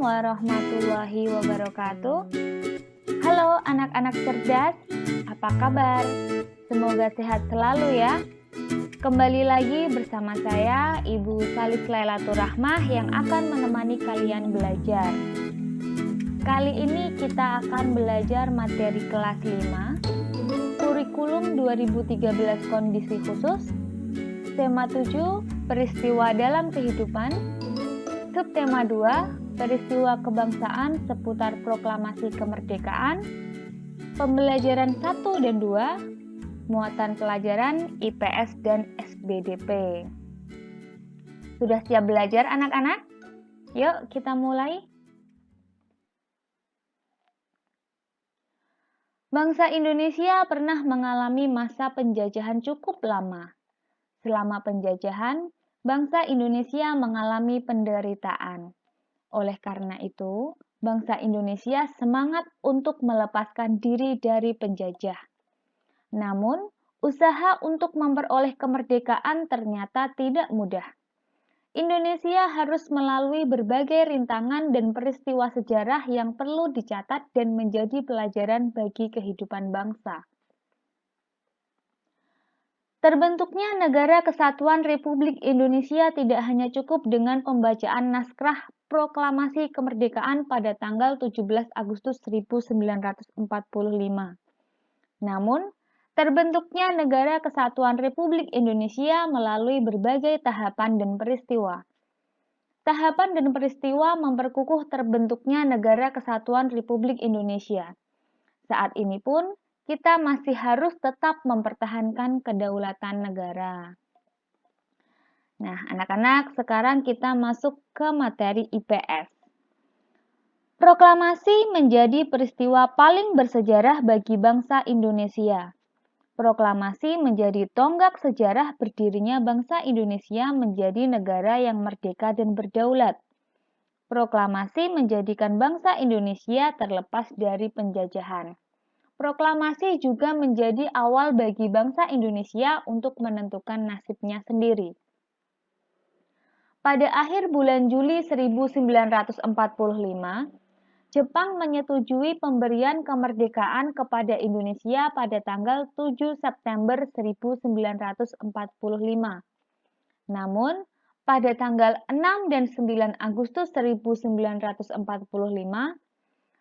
warahmatullahi wabarakatuh. Halo anak-anak cerdas, apa kabar? Semoga sehat selalu ya. Kembali lagi bersama saya, Ibu Salis Lailatur Rahmah yang akan menemani kalian belajar. Kali ini kita akan belajar materi kelas 5, Kurikulum 2013 Kondisi Khusus, Tema 7, Peristiwa dalam Kehidupan, Subtema 2, Peristiwa Kebangsaan seputar Proklamasi Kemerdekaan, Pembelajaran 1 dan 2, Muatan Pelajaran IPS dan SBDP. Sudah siap belajar anak-anak? Yuk kita mulai. Bangsa Indonesia pernah mengalami masa penjajahan cukup lama. Selama penjajahan, bangsa Indonesia mengalami penderitaan. Oleh karena itu, bangsa Indonesia semangat untuk melepaskan diri dari penjajah. Namun, usaha untuk memperoleh kemerdekaan ternyata tidak mudah. Indonesia harus melalui berbagai rintangan dan peristiwa sejarah yang perlu dicatat dan menjadi pelajaran bagi kehidupan bangsa. Terbentuknya Negara Kesatuan Republik Indonesia tidak hanya cukup dengan pembacaan naskah Proklamasi Kemerdekaan pada tanggal 17 Agustus 1945. Namun, terbentuknya Negara Kesatuan Republik Indonesia melalui berbagai tahapan dan peristiwa. Tahapan dan peristiwa memperkukuh terbentuknya Negara Kesatuan Republik Indonesia. Saat ini pun, kita masih harus tetap mempertahankan kedaulatan negara. Nah, anak-anak, sekarang kita masuk ke materi IPS. Proklamasi menjadi peristiwa paling bersejarah bagi bangsa Indonesia. Proklamasi menjadi tonggak sejarah berdirinya bangsa Indonesia menjadi negara yang merdeka dan berdaulat. Proklamasi menjadikan bangsa Indonesia terlepas dari penjajahan. Proklamasi juga menjadi awal bagi bangsa Indonesia untuk menentukan nasibnya sendiri. Pada akhir bulan Juli 1945, Jepang menyetujui pemberian kemerdekaan kepada Indonesia pada tanggal 7 September 1945. Namun, pada tanggal 6 dan 9 Agustus 1945,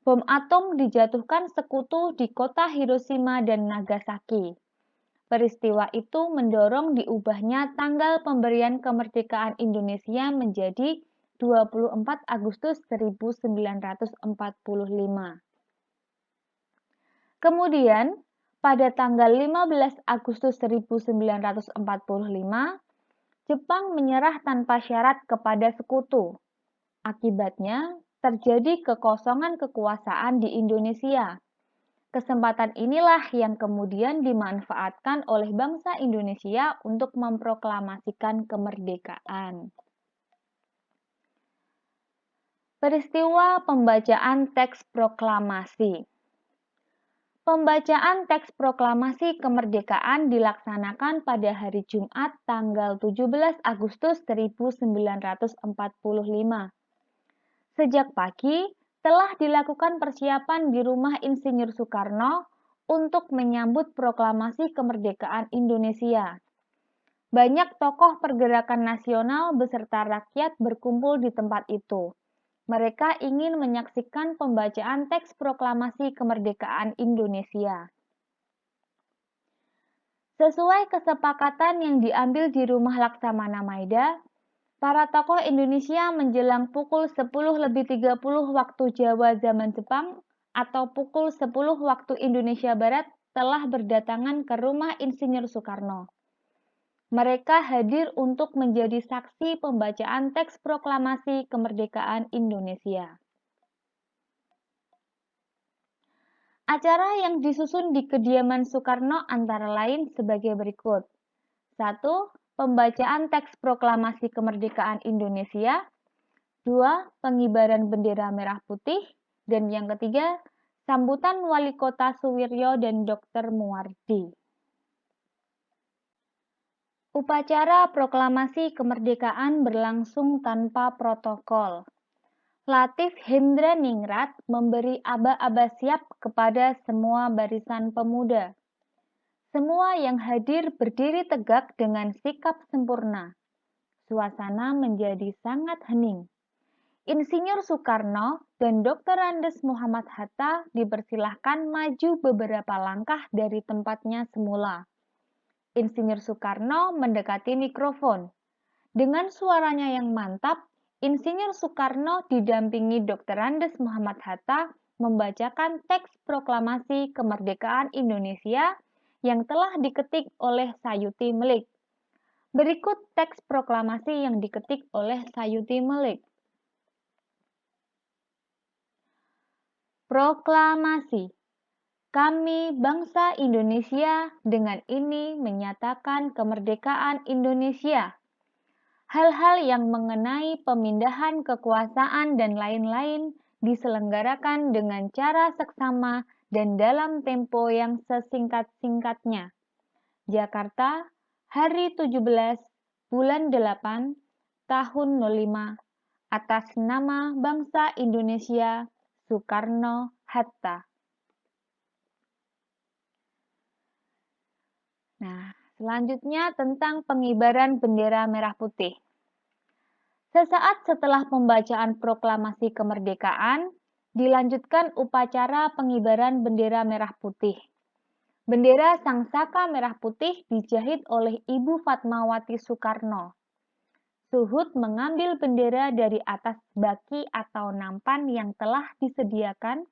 bom atom dijatuhkan sekutu di kota Hiroshima dan Nagasaki. Peristiwa itu mendorong diubahnya tanggal pemberian kemerdekaan Indonesia menjadi 24 Agustus 1945. Kemudian, pada tanggal 15 Agustus 1945, Jepang menyerah tanpa syarat kepada sekutu. Akibatnya, terjadi kekosongan kekuasaan di Indonesia. Kesempatan inilah yang kemudian dimanfaatkan oleh bangsa Indonesia untuk memproklamasikan kemerdekaan. Peristiwa pembacaan teks proklamasi. Pembacaan teks proklamasi kemerdekaan dilaksanakan pada hari Jumat tanggal 17 Agustus 1945. Sejak pagi, telah dilakukan persiapan di Rumah Insinyur Soekarno untuk menyambut proklamasi kemerdekaan Indonesia. Banyak tokoh pergerakan nasional beserta rakyat berkumpul di tempat itu. Mereka ingin menyaksikan pembacaan teks proklamasi kemerdekaan Indonesia. Sesuai kesepakatan yang diambil di Rumah Laksamana Maida, para tokoh Indonesia menjelang pukul 10.30 waktu Jawa zaman Jepang atau pukul 10 waktu Indonesia Barat telah berdatangan ke Rumah Insinyur Soekarno. Mereka hadir untuk menjadi saksi pembacaan teks proklamasi kemerdekaan Indonesia. Acara yang disusun di kediaman Soekarno antara lain sebagai berikut. 1. Pembacaan teks proklamasi kemerdekaan Indonesia. 2. Pengibaran bendera merah putih. Dan yang ketiga, sambutan Wali Kota Suwiryo dan Dr. Muwardi. Upacara proklamasi kemerdekaan berlangsung tanpa protokol. Latif Hendraningrat memberi aba-aba siap kepada semua barisan pemuda. Semua yang hadir berdiri tegak dengan sikap sempurna. Suasana menjadi sangat hening. Insinyur Soekarno dan Dr. Andes Muhammad Hatta dipersilahkan maju beberapa langkah dari tempatnya semula. Insinyur Soekarno mendekati mikrofon. Dengan suaranya yang mantap, Insinyur Soekarno didampingi Dr. Andes Muhammad Hatta membacakan teks proklamasi kemerdekaan Indonesia yang telah diketik oleh Sayuti Melik. Berikut teks proklamasi yang diketik oleh Sayuti Melik. Proklamasi. Kami bangsa Indonesia dengan ini menyatakan kemerdekaan Indonesia. Hal-hal yang mengenai pemindahan kekuasaan dan lain-lain diselenggarakan dengan cara seksama dan dalam tempo yang sesingkat-singkatnya. Jakarta, hari 17 bulan 8 tahun 05 atas nama bangsa Indonesia, Soekarno-Hatta. Nah, selanjutnya tentang pengibaran bendera merah putih. Sesaat setelah pembacaan proklamasi kemerdekaan, dilanjutkan upacara pengibaran bendera merah putih. Bendera Sang Saka merah putih dijahit oleh Ibu Fatmawati Soekarno. Suhud mengambil bendera dari atas baki atau nampan yang telah disediakan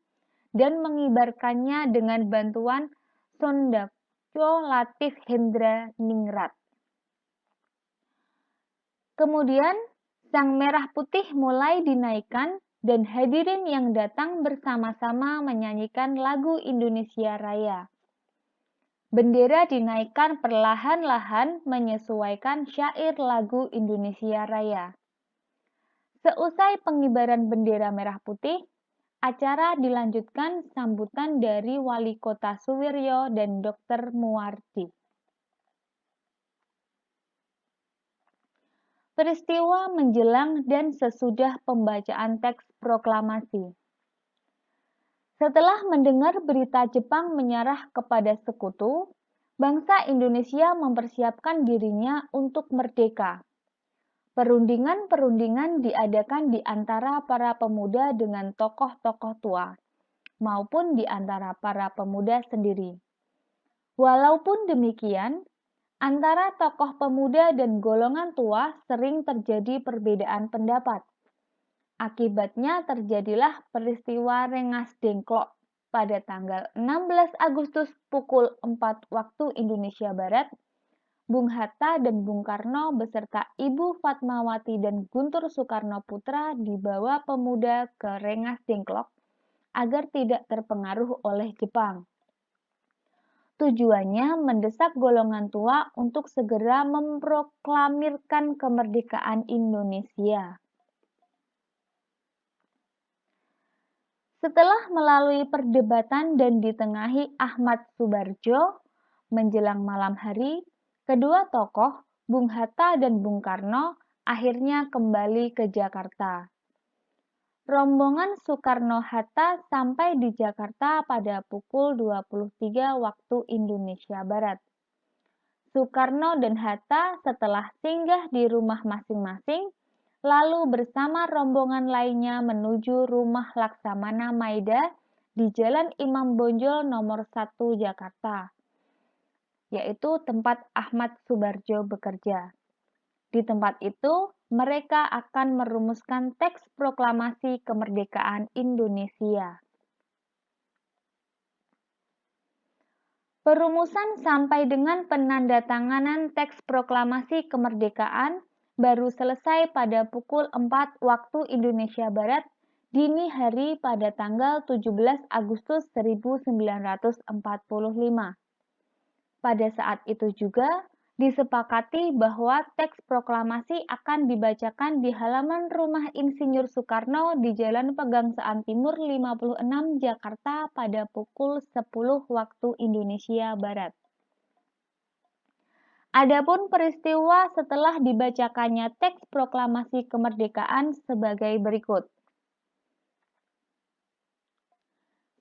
dan mengibarkannya dengan bantuan Sondakjo Latif Hendraningrat. Kemudian, sang merah putih mulai dinaikkan dan hadirin yang datang bersama-sama menyanyikan lagu Indonesia Raya. Bendera dinaikkan perlahan-lahan menyesuaikan syair lagu Indonesia Raya. Seusai pengibaran bendera merah putih, acara dilanjutkan sambutan dari Wali Kota Suwiryo dan Dr. Muwardi. Peristiwa menjelang dan sesudah pembacaan teks proklamasi. Setelah mendengar berita Jepang menyerah kepada sekutu, bangsa Indonesia mempersiapkan dirinya untuk merdeka. Perundingan-perundingan diadakan di antara para pemuda dengan tokoh-tokoh tua, maupun di antara para pemuda sendiri. Walaupun demikian, antara tokoh pemuda dan golongan tua sering terjadi perbedaan pendapat. Akibatnya terjadilah peristiwa Rengas Dengklok pada tanggal 16 Agustus pukul 4 waktu Indonesia Barat. Bung Hatta dan Bung Karno beserta Ibu Fatmawati dan Guntur Soekarno Putra dibawa pemuda ke Rengas Dengklok agar tidak terpengaruh oleh Jepang. Tujuannya mendesak golongan tua untuk segera memproklamirkan kemerdekaan Indonesia. Setelah melalui perdebatan dan ditengahi Ahmad Subarjo, menjelang malam hari, kedua tokoh, Bung Hatta dan Bung Karno, akhirnya kembali ke Jakarta. Rombongan Soekarno-Hatta sampai di Jakarta pada pukul 23 waktu Indonesia Barat. Soekarno dan Hatta setelah singgah di rumah masing-masing, lalu bersama rombongan lainnya menuju rumah Laksamana Maida di Jalan Imam Bonjol nomor 1 Jakarta, yaitu tempat Ahmad Subarjo bekerja. Di tempat itu, mereka akan merumuskan teks proklamasi kemerdekaan Indonesia. Perumusan sampai dengan penandatanganan teks proklamasi kemerdekaan baru selesai pada pukul 4 waktu Indonesia Barat dini hari pada tanggal 17 Agustus 1945. Pada saat itu juga disepakati bahwa teks proklamasi akan dibacakan di halaman rumah Insinyur Soekarno di Jalan Pegangsaan Timur 56 Jakarta pada pukul 10 waktu Indonesia Barat. Adapun peristiwa setelah dibacakannya teks proklamasi kemerdekaan sebagai berikut.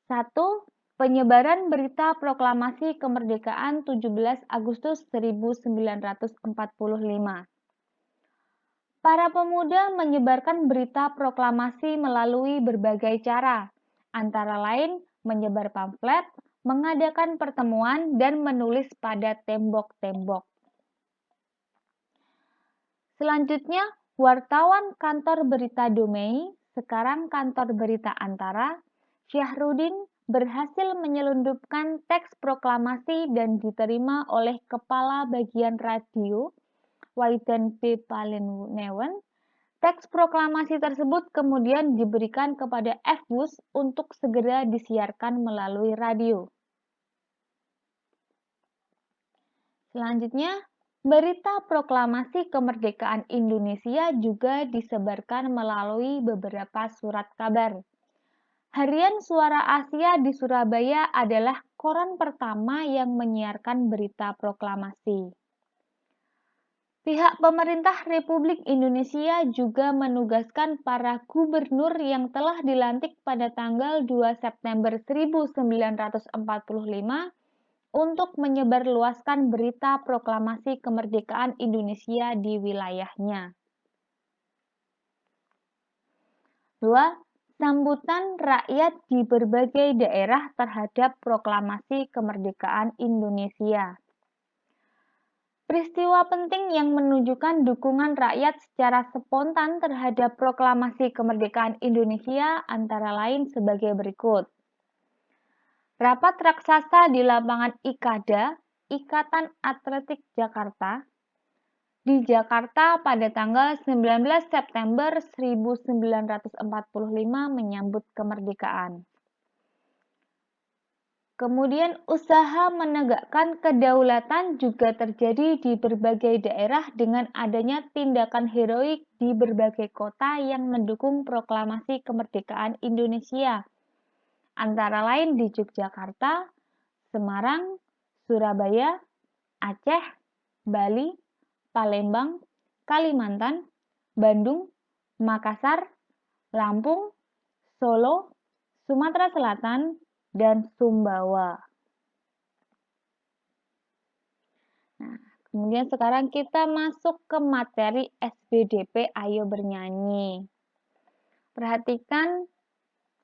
1. Penyebaran berita proklamasi kemerdekaan 17 Agustus 1945. Para pemuda menyebarkan berita proklamasi melalui berbagai cara, antara lain menyebar pamflet, mengadakan pertemuan, dan menulis pada tembok-tembok. Selanjutnya, wartawan kantor berita Domei, sekarang kantor berita Antara, Syahrudin berhasil menyelundupkan teks proklamasi dan diterima oleh Kepala Bagian Radio, Waidan B. Palennewen. Teks proklamasi tersebut kemudian diberikan kepada F. Bush untuk segera disiarkan melalui radio. Selanjutnya, berita proklamasi kemerdekaan Indonesia juga disebarkan melalui beberapa surat kabar. Harian Suara Asia di Surabaya adalah koran pertama yang menyiarkan berita proklamasi. Pihak pemerintah Republik Indonesia juga menugaskan para gubernur yang telah dilantik pada tanggal 2 September 1945 untuk menyebarluaskan berita proklamasi kemerdekaan Indonesia di wilayahnya. 2. Sambutan rakyat di berbagai daerah terhadap proklamasi kemerdekaan Indonesia. Peristiwa penting yang menunjukkan dukungan rakyat secara spontan terhadap proklamasi kemerdekaan Indonesia antara lain sebagai berikut. Rapat raksasa di lapangan IKADA, Ikatan Atletik Jakarta, di Jakarta pada tanggal 19 September 1945 menyambut kemerdekaan. Kemudian usaha menegakkan kedaulatan juga terjadi di berbagai daerah dengan adanya tindakan heroik di berbagai kota yang mendukung proklamasi kemerdekaan Indonesia. Antara lain di Yogyakarta, Semarang, Surabaya, Aceh, Bali, Palembang, Kalimantan, Bandung, Makassar, Lampung, Solo, Sumatera Selatan, dan Sumbawa. Nah, kemudian sekarang kita masuk ke materi SBDP Ayo Bernyanyi. Perhatikan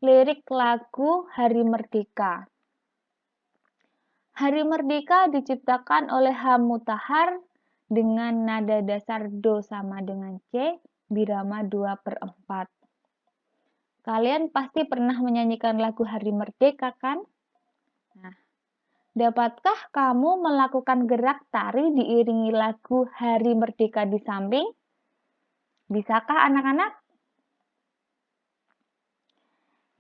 lirik lagu Hari Merdeka. Hari Merdeka diciptakan oleh H. Mutahar dengan nada dasar Do sama dengan C, birama 2/4. Kalian pasti pernah menyanyikan lagu Hari Merdeka, kan? Nah, dapatkah kamu melakukan gerak tari diiringi lagu Hari Merdeka di samping? Bisakah anak-anak?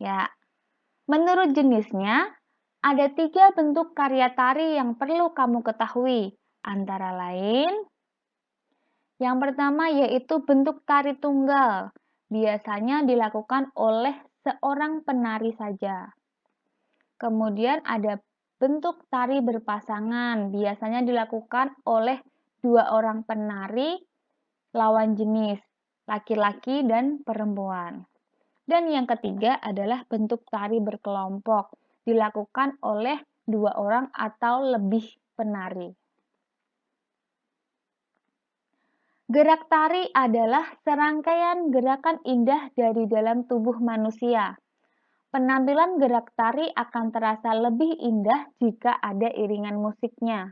Ya, menurut jenisnya, ada 3 bentuk karya tari yang perlu kamu ketahui. Antara lain, yang pertama yaitu bentuk tari tunggal. Biasanya dilakukan oleh seorang penari saja. Kemudian ada bentuk tari berpasangan, biasanya dilakukan oleh 2 orang penari lawan jenis, laki-laki dan perempuan. Dan yang ketiga adalah bentuk tari berkelompok, dilakukan oleh 2 orang atau lebih penari. Gerak tari adalah serangkaian gerakan indah dari dalam tubuh manusia. Penampilan gerak tari akan terasa lebih indah jika ada iringan musiknya.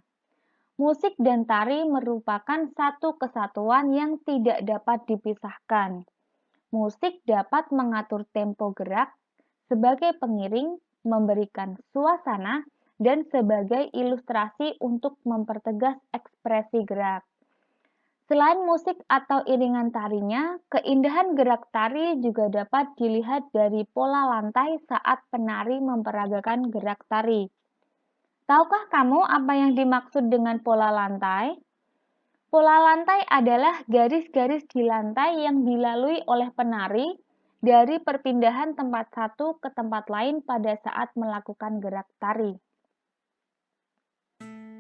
Musik dan tari merupakan satu kesatuan yang tidak dapat dipisahkan. Musik dapat mengatur tempo gerak, sebagai pengiring, memberikan suasana, dan sebagai ilustrasi untuk mempertegas ekspresi gerak. Selain musik atau iringan tarinya, keindahan gerak tari juga dapat dilihat dari pola lantai saat penari memperagakan gerak tari. Tahukah kamu apa yang dimaksud dengan pola lantai? Pola lantai adalah garis-garis di lantai yang dilalui oleh penari dari perpindahan tempat satu ke tempat lain pada saat melakukan gerak tari.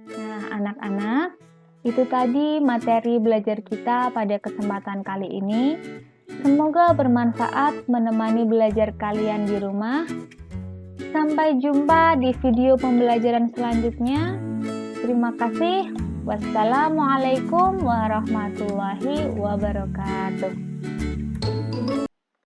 Nah, anak-anak, itu tadi materi belajar kita pada kesempatan kali ini. Semoga bermanfaat menemani belajar kalian di rumah. Sampai jumpa di video pembelajaran selanjutnya. Terima kasih. Wassalamualaikum warahmatullahi wabarakatuh.